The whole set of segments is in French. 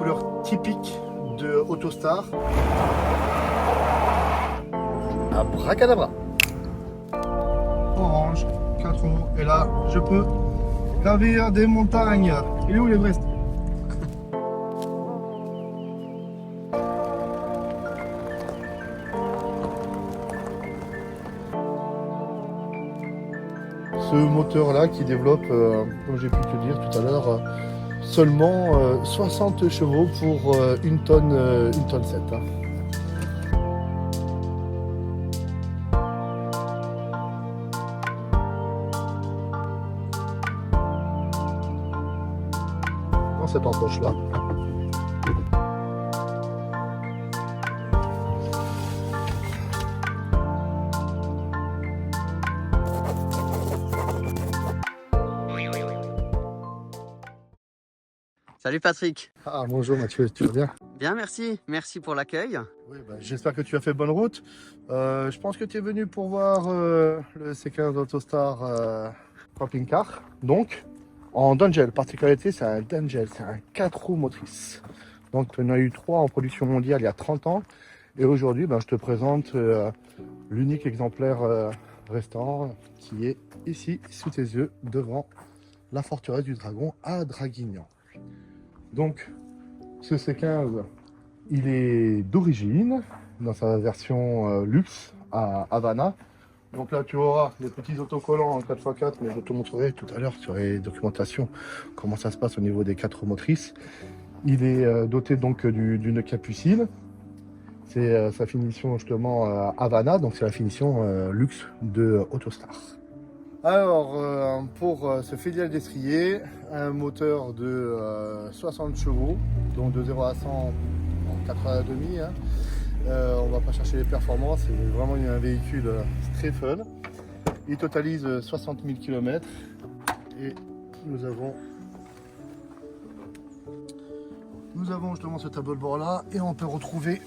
couleurs typiques de Autostar. Abracadabra. Orange, 4 roues. Et là, je peux gravir des montagnes. Il est où l'Everest? Ce moteur là qui développe, comme j'ai pu te dire tout à l'heure, seulement 60 chevaux pour une tonne 7. Hein. Dans cette encoche là. Salut Patrick. Ah bonjour Mathieu, tu vas bien? Bien, merci. Merci pour l'accueil. Oui, j'espère que tu as fait bonne route. Je pense que tu es venu pour voir le C15 Autostar Camping Car. Donc, en Dungel. Particularité, c'est un Dungel, c'est un 4 roues motrices. Donc, on a eu 3 en production mondiale il y a 30 ans. Et aujourd'hui, je te présente l'unique exemplaire restant qui est ici, sous tes yeux, devant la forteresse du Dragon à Draguignan. Donc, ce C15, il est d'origine, dans sa version luxe à Havana. Donc là, tu auras les petits autocollants en 4x4, mais je te montrerai tout à l'heure sur les documentations comment ça se passe au niveau des 4 roues motrices. Il est doté donc d'une capucine. C'est sa finition justement Havana, donc c'est la finition luxe de Autostar. Alors, pour ce filial destrier, un moteur de 60 chevaux, donc de 0 à 100 en 4,5. Hein. On va pas chercher les performances, c'est vraiment un véhicule très fun. Il totalise 60 000 km et nous avons justement ce tableau de bord là et on peut retrouver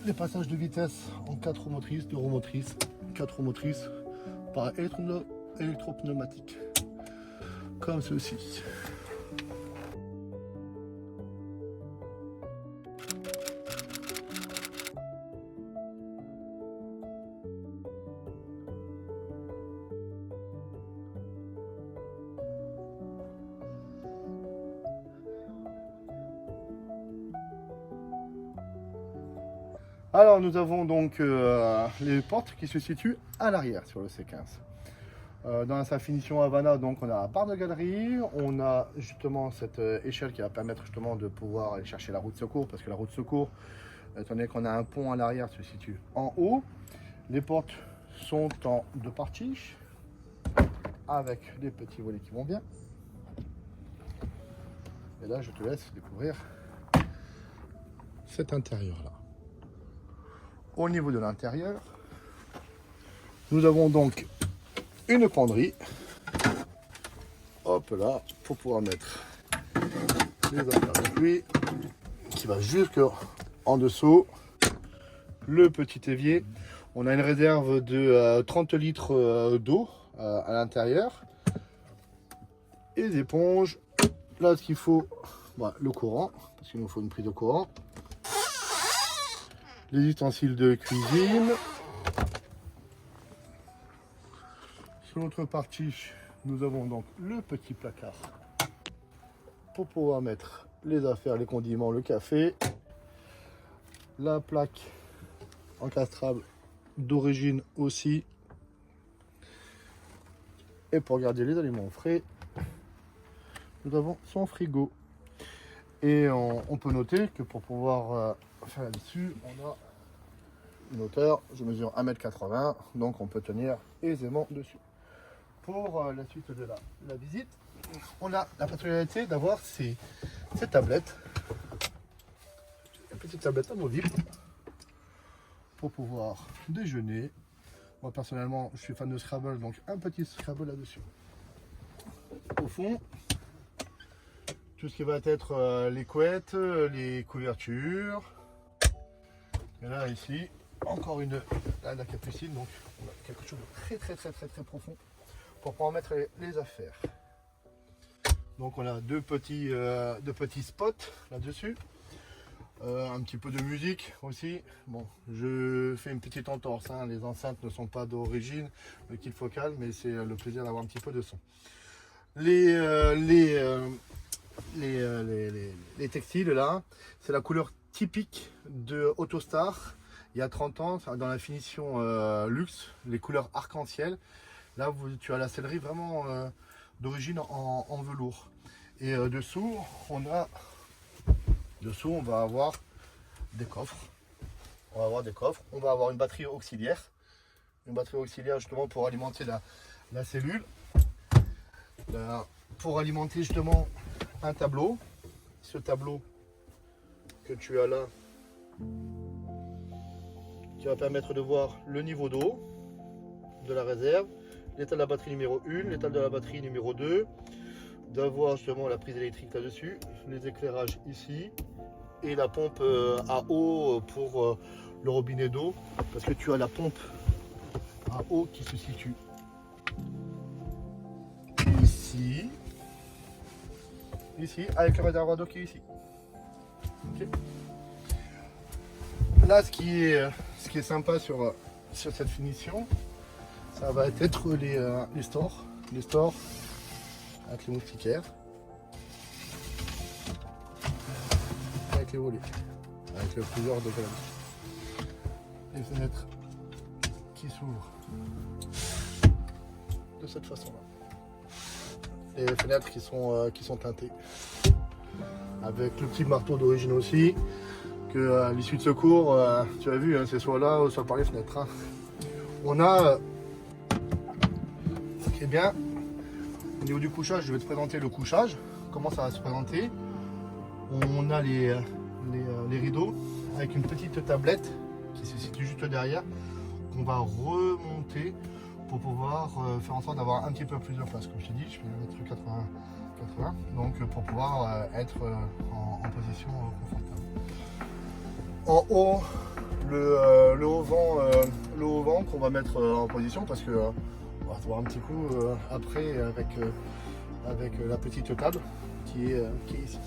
les passages de vitesse en 4 roues motrices, 2 roues motrices, 4 roues motrices par électropneumatique comme ceci. Alors nous avons donc les portes qui se situent à l'arrière sur le C15. Dans sa finition Havana, donc on a la barre de galerie, on a justement cette échelle qui va permettre justement de pouvoir aller chercher la roue de secours, parce que la roue de secours, étant donné qu'on a un pont à l'arrière, se situe en haut. Les portes sont en 2 parties, avec les petits volets qui vont bien. Et là je te laisse découvrir cet intérieur là. Au niveau de l'intérieur, nous avons donc une penderie, hop là, pour pouvoir mettre les affaires de pluie, qui va jusqu'en dessous, le petit évier. On a une réserve de 30 litres d'eau à l'intérieur, et des éponges, là ce qu'il faut, le courant, parce qu'il nous faut une prise de courant, les ustensiles de cuisine. Sur l'autre partie, nous avons donc le petit placard pour pouvoir mettre les affaires, les condiments, le café. La plaque encastrable d'origine aussi. Et pour garder les aliments frais, nous avons son frigo. Et on peut noter que pour pouvoir faire là-dessus, on a une hauteur, je mesure 1,80 m, donc on peut tenir aisément dessus. Pour la suite de la visite, on a la particularité d'avoir ces tablettes, une petite tablette amovible, pour pouvoir déjeuner. Moi personnellement, je suis fan de Scrabble, donc un petit Scrabble là-dessus. Au fond, tout ce qui va être les couettes, les couvertures. Et là ici, encore la capucine, donc on a quelque chose de très profond pour pouvoir mettre les affaires. Donc on a deux petits spots là-dessus. Un petit peu de musique aussi. Bon, je fais une petite entorse, hein. Les enceintes ne sont pas d'origine, le kit focal, mais c'est le plaisir d'avoir un petit peu de son. Les textiles là, c'est la couleur typique de Autostar il y a 30 ans, dans la finition luxe, les couleurs arc-en-ciel. Là, tu as la sellerie vraiment d'origine en velours. Et dessous, on va avoir des coffres. On va avoir une batterie auxiliaire. Une batterie auxiliaire justement pour alimenter la cellule. Pour alimenter justement un tableau. Ce tableau que tu as là, qui va permettre de voir le niveau d'eau de la réserve, l'état de la batterie numéro 1, l'état de la batterie numéro 2, d'avoir justement la prise électrique là-dessus, les éclairages ici, et la pompe à eau pour le robinet d'eau, parce que tu as la pompe à eau qui se situe ici, avec le réservoir d'eau qui est ici. Okay. Là, ce qui est sympa sur cette finition, ça va être les stores avec les moustiquaires, avec les volets, avec le plusieurs de calamis. Les fenêtres qui s'ouvrent de cette façon-là. Les fenêtres qui sont teintées. Avec le petit marteau d'origine aussi, que à l'issue de secours, tu as vu, hein, c'est soit là ou soit par les fenêtres. Hein. On a, eh bien, au niveau du couchage, je vais te présenter le couchage, comment ça va se présenter. On a les rideaux avec une petite tablette qui se situe juste derrière, qu'on va remonter pour pouvoir faire en sorte d'avoir un petit peu plus de place. Comme je t'ai dit, je vais mettre 80, donc pour pouvoir être en position confortable. En haut, le haut vent qu'on va mettre en position parce que on va avoir un petit coup après avec la petite table qui est ici.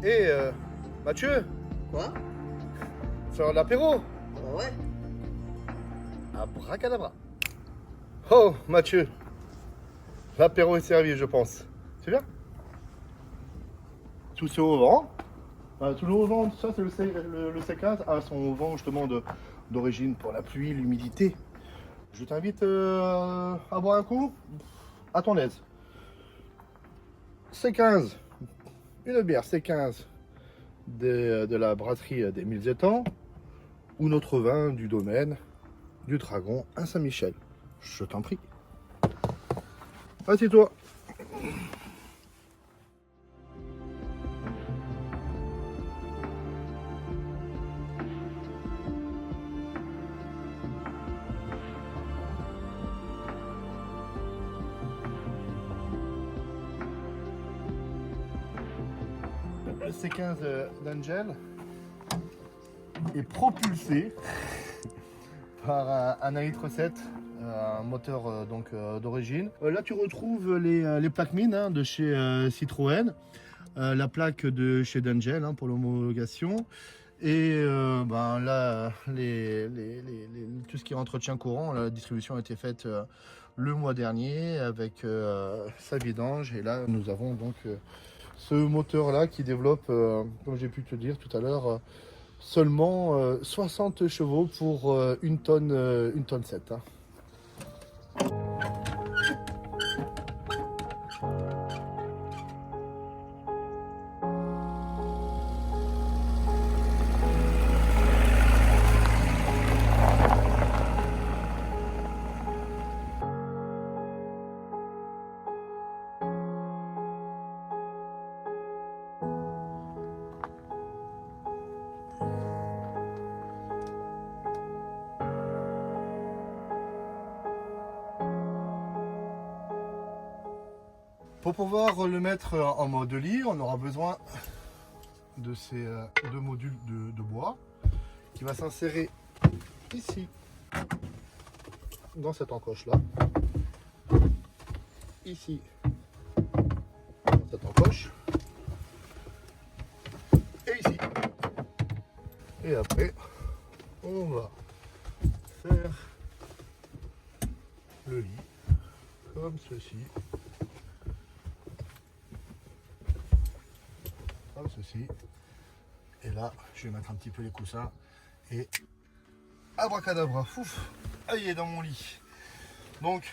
Et Mathieu, Quoi? sur l'apéro, Bah ouais. abracadabra. Oh Mathieu, l'apéro est servi je pense. C'est bien. Tout ce haut vent, tout le haut vent, tout ça c'est le C15 a son haut vent justement d'origine pour la pluie, l'humidité. Je t'invite à boire un coup, à ton aise. C15, une bière C15 de la brasserie des Mille Étangs ou notre vin du domaine du Dragon à Saint-Michel. Je t'en prie. Assieds-toi. Le C15 d'Angel est propulsé par un A-litre 7, un moteur d'origine. Là tu retrouves les plaques mines hein, de chez Citroën, la plaque de chez D'Angel hein, pour l'homologation. Et là, tout ce qui est entretien courant, la distribution a été faite le mois dernier avec sa vidange. Et là, nous avons donc ce moteur-là qui développe, comme j'ai pu te dire tout à l'heure, seulement 60 chevaux pour une tonne 7. Hein. Pour pouvoir le mettre en mode lit, on aura besoin de ces deux modules de bois qui va s'insérer ici dans cette encoche là, ici dans cette encoche et ici. Et après on va faire le lit comme ceci. Comme ceci. Et là, je vais mettre un petit peu les coussins et abracadabra, fouf, il est dans mon lit. Donc,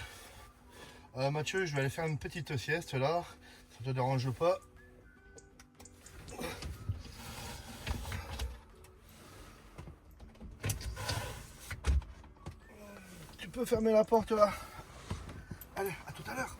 Mathieu, je vais aller faire une petite sieste là, ça te dérange pas. Tu peux fermer la porte là. Allez, à tout à l'heure.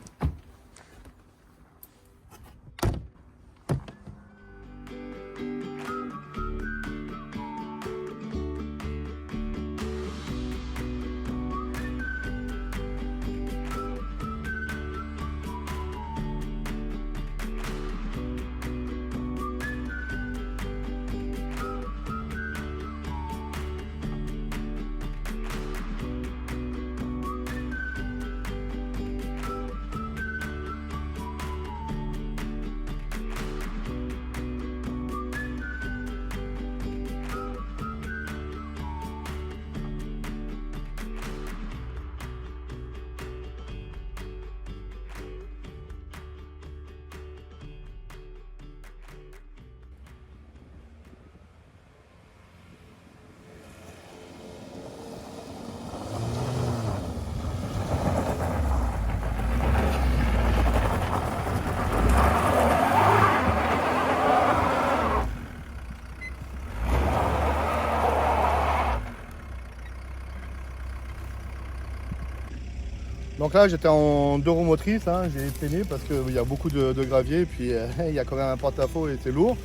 Donc là j'étais en deux roues motrices, hein. J'ai peiné parce qu'il y a beaucoup de gravier et puis il y a quand même un porte-à-faux et c'est lourd.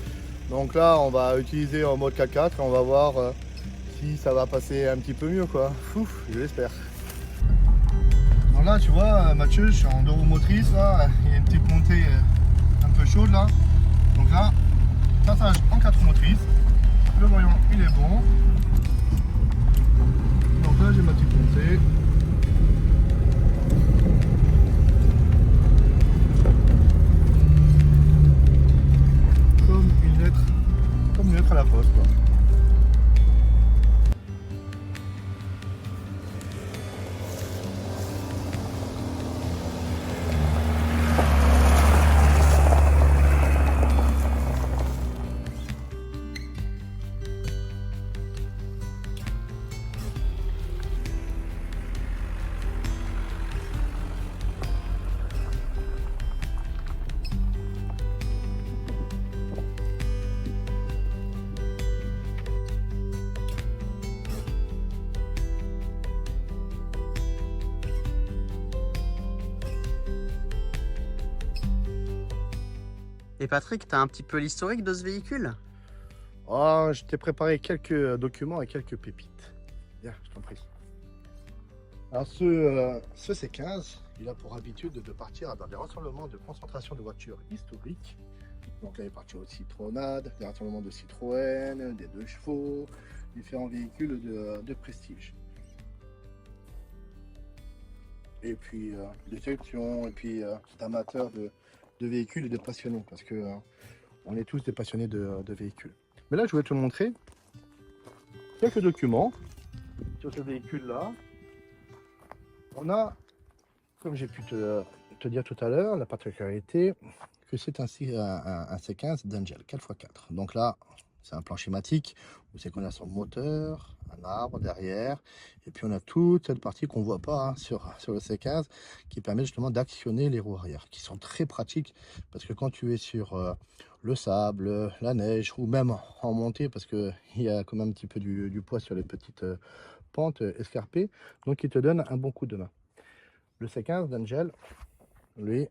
Donc là on va utiliser en mode 4x4 et on va voir si ça va passer un petit peu mieux quoi. Fouf, je l'espère. Donc là tu vois Mathieu, je suis en deux roues motrices là, il y a une petite montée un peu chaude là. Donc là, passage en 4 roues motrices, le voyant il est bon. Donc là j'ai ma petite montée. Comme une lettre à la poste quoi. Et Patrick, t'as un petit peu l'historique de ce véhicule? Oh, je t'ai préparé quelques documents et quelques pépites. Viens, je t'en prie. Alors ce C15, il a pour habitude de partir dans des rassemblements de concentration de voitures historiques. Donc là, il est parti au Citroën, des rassemblements de Citroën, des 2 chevaux, différents véhicules de prestige. Et puis des sélections, et puis d'amateurs de véhicules et de passionnés, parce que on est tous des passionnés de véhicules. Mais là, je voulais te montrer quelques documents sur ce véhicule-là. On a, comme j'ai pu te dire tout à l'heure, la particularité que c'est un C15 d'Angel 4x4. Donc là, c'est un plan schématique où c'est qu'on a son moteur, un arbre derrière, et puis on a toute cette partie qu'on ne voit pas hein, sur le C15 qui permet justement d'actionner les roues arrière, qui sont très pratiques parce que quand tu es sur le sable, la neige ou même en montée, parce qu'il y a quand même un petit peu du poids sur les petites pentes escarpées, donc il te donne un bon coup de main. Le C15 d'Angel, lui,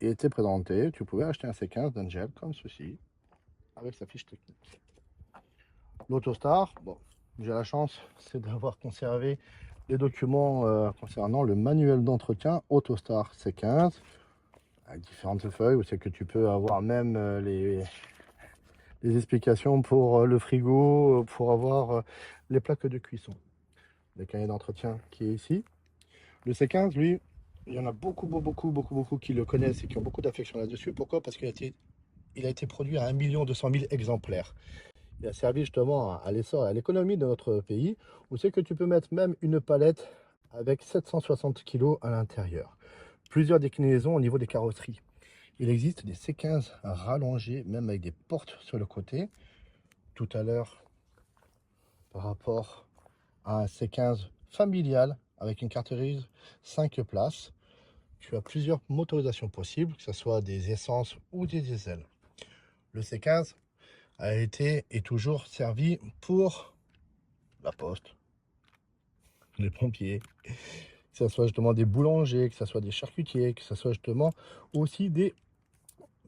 il était présenté, tu pouvais acheter un C15 d'Angel comme ceci, avec sa fiche technique. L'Autostar, bon, j'ai la chance, c'est d'avoir conservé les documents concernant le manuel d'entretien Autostar C15, avec différentes feuilles, où c'est que tu peux avoir même les des explications pour le frigo, pour avoir les plaques de cuisson. Le cahier d'entretien qui est ici. Le C15, lui, il y en a beaucoup qui le connaissent et qui ont beaucoup d'affection là-dessus. Pourquoi? Parce qu'il a été produit à 1 200 000 exemplaires. Il a servi justement à l'essor et à l'économie de notre pays, où c'est que tu peux mettre même une palette avec 760 kg à l'intérieur. Plusieurs déclinaisons au niveau des carrosseries. Il existe des C15 rallongés, même avec des portes sur le côté. Tout à l'heure, par rapport à un C15 familial avec une carte grise 5 places, tu as plusieurs motorisations possibles, que ce soit des essences ou des diesels. Le C15 a été et toujours servi pour la poste, les pompiers, que ce soit justement des boulangers, que ce soit des charcutiers, que ce soit justement aussi des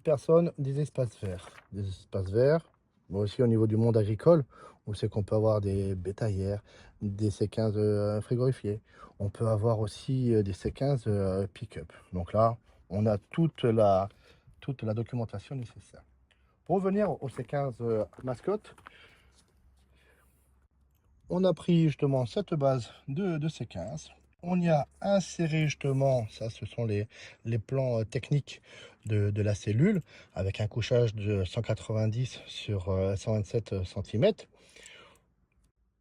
personnes des espaces verts. Des espaces verts, mais aussi au niveau du monde agricole, où c'est qu'on peut avoir des bétaillères, des C15 frigorifiés. On peut avoir aussi des C15 pick-up. Donc là, on a toute la documentation nécessaire. Pour revenir au C15 mascotte, on a pris justement cette base de C15. On y a inséré justement, ça ce sont les plans techniques de la cellule, avec un couchage de 190 sur 127 cm,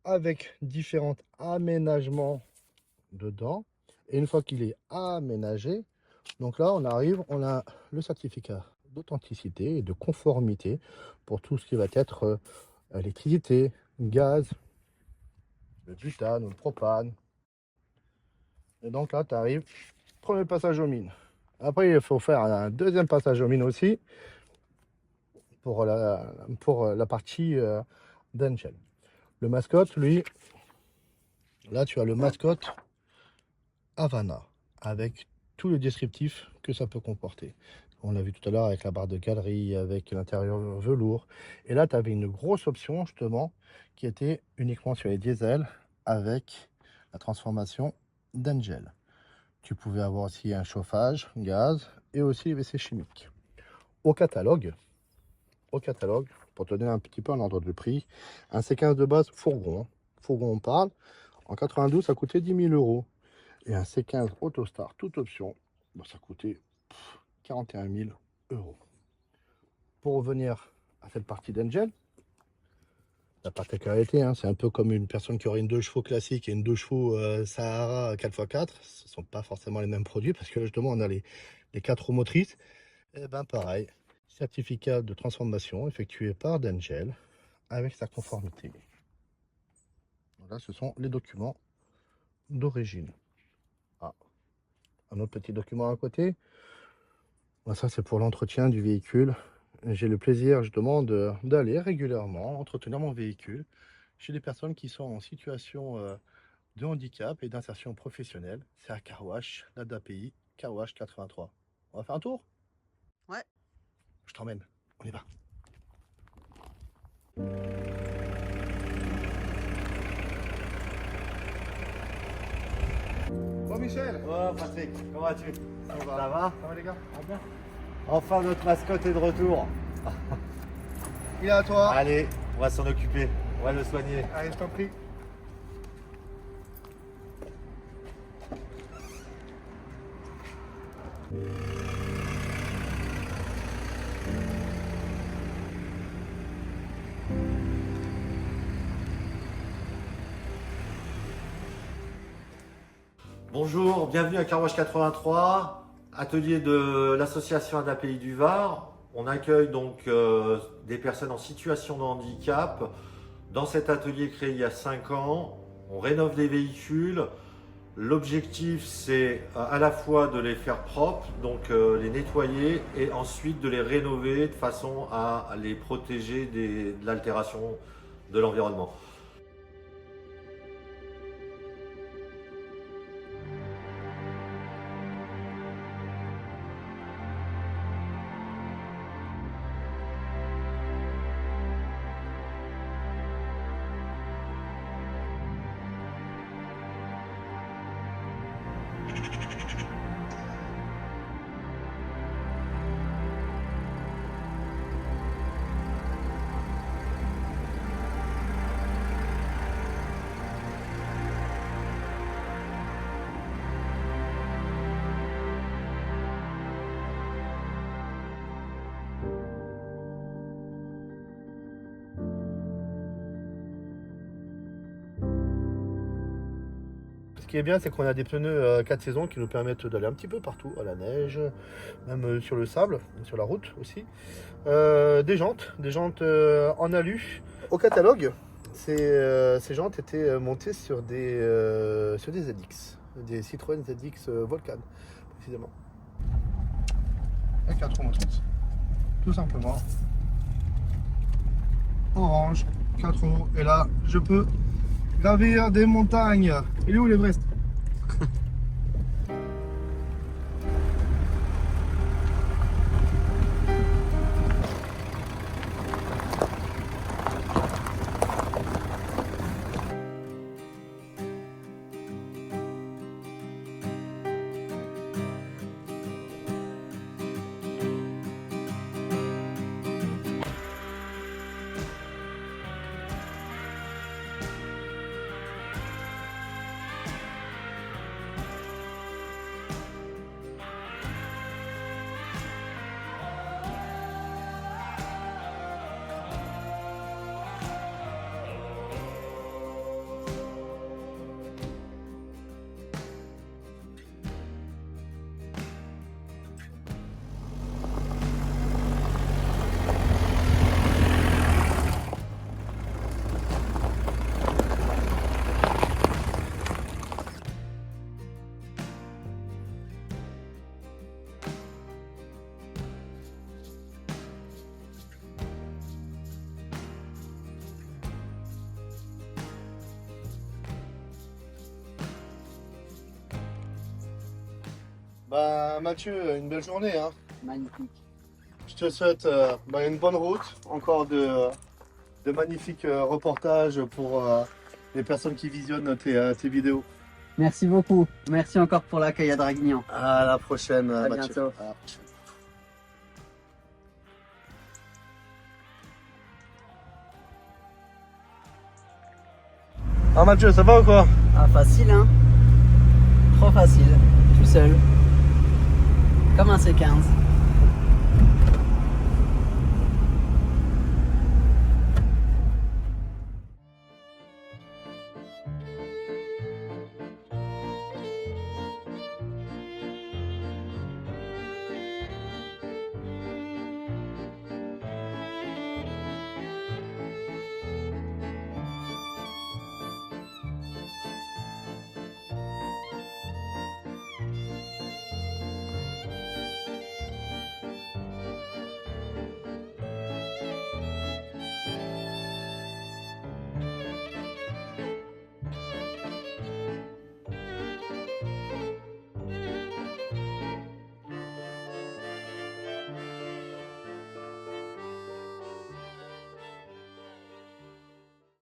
avec différents aménagements dedans. Et une fois qu'il est aménagé, donc là on arrive, on a le certificat d'authenticité et de conformité pour tout ce qui va être électricité, gaz, le butane ou le propane. Et donc là, tu arrives, premier passage aux mines. Après, il faut faire un deuxième passage aux mines aussi pour la partie d'Angel. Le mascotte, lui, là, tu as le mascotte Havana avec tout le descriptif que ça peut comporter. On l'a vu tout à l'heure avec la barre de galerie, avec l'intérieur velours. Et là, tu avais une grosse option, justement, qui était uniquement sur les diesels avec la transformation d'Angel. Tu pouvais avoir aussi un chauffage, gaz et aussi les WC chimiques. Au catalogue, pour te donner un petit peu un ordre de prix, un C15 de base fourgon, fourgon on parle, en 92 ça coûtait 10 000 euros. Et un C15 Autostar, toute option, ça coûtait 41 000 euros. Pour revenir à cette partie d'Angel, la particularité, c'est un peu comme une personne qui aurait une 2 chevaux classique et une 2 chevaux Sahara 4x4. Ce ne sont pas forcément les mêmes produits parce que justement on a les 4 roues motrices. Et ben pareil, certificat de transformation effectué par d'Angel avec sa conformité. Voilà, ce sont les documents d'origine. Ah, un autre petit document à côté. Ça c'est pour l'entretien du véhicule. J'ai le plaisir justement d'aller régulièrement entretenir mon véhicule chez des personnes qui sont en situation de handicap et d'insertion professionnelle. C'est à Carwash, la d'API, Carwash 83. On va faire un tour? Ouais. Je t'emmène, on y va. Bon Michel. Oh Patrick, comment vas-tu? Ça va? Ça va? Ça va les gars? Ça va bien? Enfin notre mascotte est de retour. Il est à toi. Allez, on va s'en occuper, on va le soigner. Allez, je t'en prie. Bonjour, bienvenue à Carwash 83, atelier de l'association ADAPI du Var. On accueille donc des personnes en situation de handicap. Dans cet atelier créé il y a 5 ans, on rénove les véhicules. L'objectif c'est à la fois de les faire propres, donc les nettoyer, et ensuite de les rénover de façon à les protéger de l'altération de l'environnement. qui est bien, c'est qu'on a des pneus 4 saisons qui nous permettent d'aller un petit peu partout, à la neige, même sur le sable, sur la route aussi. Des jantes en alu. Au catalogue, ces jantes étaient montées sur des ZX, des Citroën ZX Volcan, précisément. Avec 4 roues motrices, tout simplement. Orange, 4 roues, et là, je peux gravir des montagnes. Il est où l'Everest? Bah Mathieu, une belle journée, hein. Magnifique. Je te souhaite une bonne route, encore de magnifiques reportages pour les personnes qui visionnent tes vidéos. Merci beaucoup. Merci encore pour l'accueil à Draguignan. À la prochaine, À Mathieu. bientôt. À la prochaine. Ah Mathieu, ça va ou quoi? Ah, facile, hein? Trop facile. Tout seul. Comme un C15.